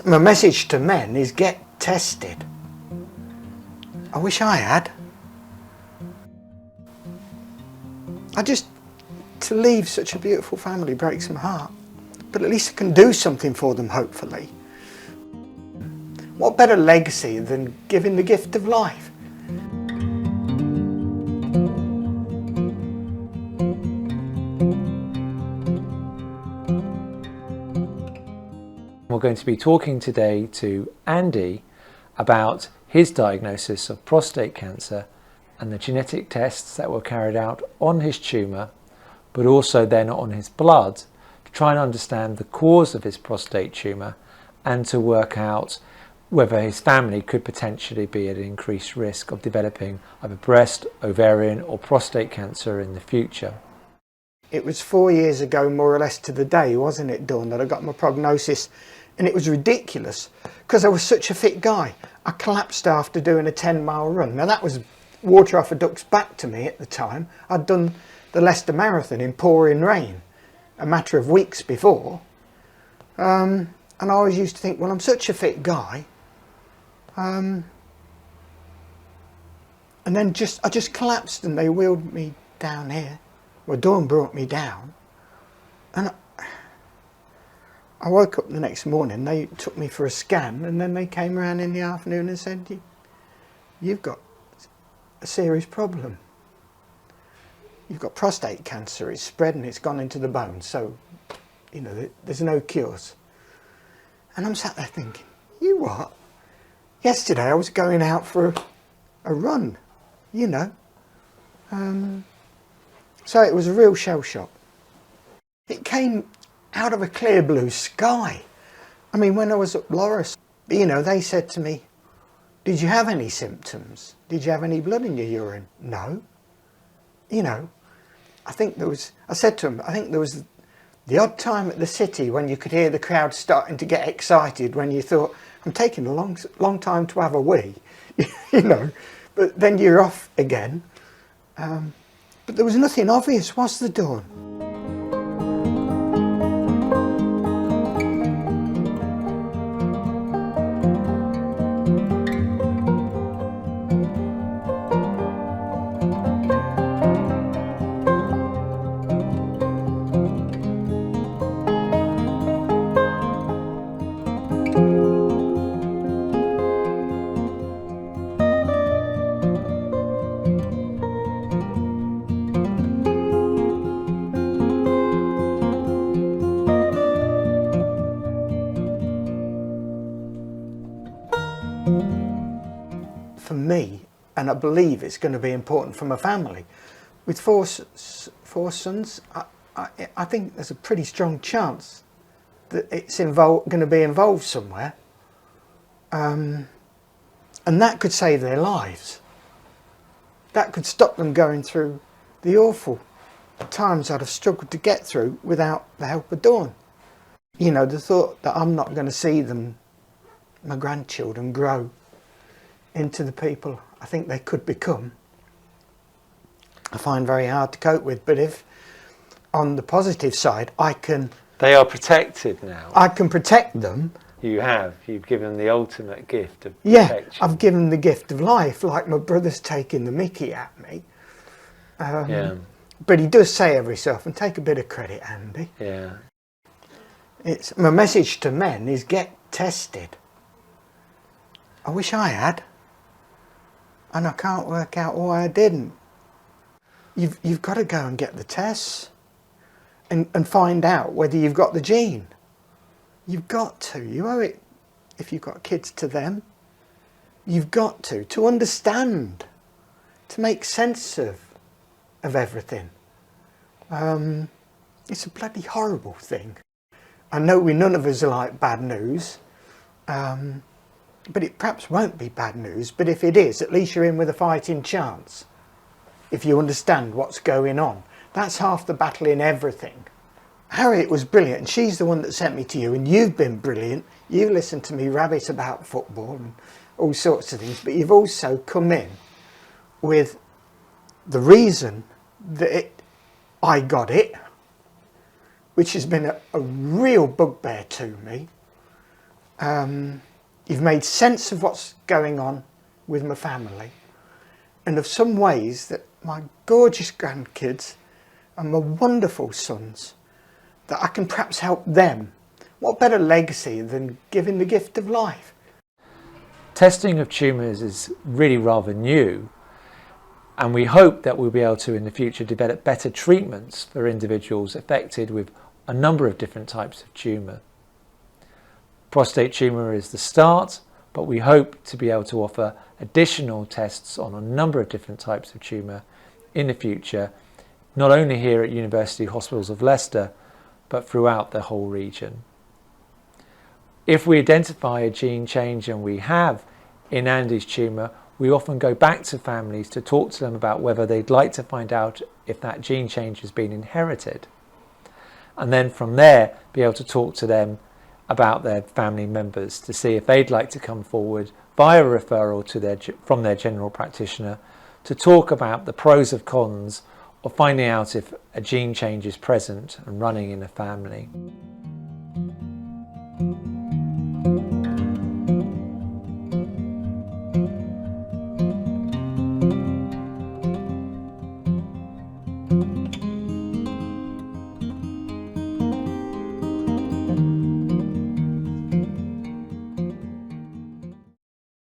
My message to men is get tested. I wish I had. To leave such a beautiful family breaks my heart. But at least I can do something for them, hopefully. What better legacy than giving the gift of life? We're going to be talking today to Andy about his diagnosis of prostate cancer and the genetic tests that were carried out on his tumour, but also then on his blood, to try and understand the cause of his prostate tumour and to work out whether his family could potentially be at increased risk of developing either breast, ovarian or prostate cancer in the future. It was 4 years ago, more or less to the day, wasn't it, Dawn, that I got my prognosis. And it was ridiculous because I was such a fit guy. I collapsed after doing a 10-mile run. Now that was water off a duck's back to me at the time. I'd done the Leicester Marathon in pouring rain a matter of weeks before. And I always used to think, well, I'm such a fit guy. And then I just collapsed and they wheeled me down here. Well, Dawn brought me down. And I woke up the next morning, they took me for a scan, and then they came around in the afternoon and said, you've got a serious problem. You've got prostate cancer, it's spread and it's gone into the bone, so, you know, there's no cures. And I'm sat there thinking, you what? Yesterday I was going out for a run, you know. So it was a real shell shock. It came out of a clear blue sky. I mean, when I was at Loris, you know, they said to me, did you have any symptoms? Did you have any blood in your urine? No. You know, I said to them, I think there was the odd time at the city when you could hear the crowd starting to get excited when you thought, I'm taking a long time to have a wee, you know, but then you're off again. But there was nothing obvious, was there, Dawn? For me, and I believe it's going to be important for my family, with four sons, I think there's a pretty strong chance that it's going to be involved somewhere, and that could save their lives. That could stop them going through the awful times I'd have struggled to get through without the help of Dawn. You know, the thought that I'm not going to see them, my grandchildren, grow into the people I think they could become, I find very hard to cope with. But if, on the positive side, They are protected now. I can protect them. You've given the ultimate gift of Yeah, protection. I've given the gift of life, like my brother's taking the mickey at me. Yeah. But he does say every so often, take a bit of credit, Andy. Yeah. My message to men is get tested. I wish I had. And I can't work out why I didn't. You've got to go and get the tests and find out whether you've got the gene. You've got to. You owe it, if you've got kids, to them. You've got to understand, to make sense of everything. It's a bloody horrible thing. I know none of us like bad news. But it perhaps won't be bad news, but if it is, at least you're in with a fighting chance. If you understand what's going on. That's half the battle in everything. Harriet was brilliant, and she's the one that sent me to you, and you've been brilliant. You listened to me rabbit about football and all sorts of things, but you've also come in with the reason that I got it, which has been a real bugbear to me. you've made sense of what's going on with my family and of some ways that my gorgeous grandkids and my wonderful sons, that I can perhaps help them. What better legacy than giving the gift of life? Testing of tumours is really rather new, and we hope that we'll be able to in the future develop better treatments for individuals affected with a number of different types of tumour. Prostate tumour is the start, but we hope to be able to offer additional tests on a number of different types of tumour in the future, not only here at University Hospitals of Leicester, but throughout the whole region. If we identify a gene change, and we have in Andy's tumour, we often go back to families to talk to them about whether they'd like to find out if that gene change has been inherited. And then from there, be able to talk to them about their family members to see if they'd like to come forward via referral to from their general practitioner to talk about the pros and cons of finding out if a gene change is present and running in a family.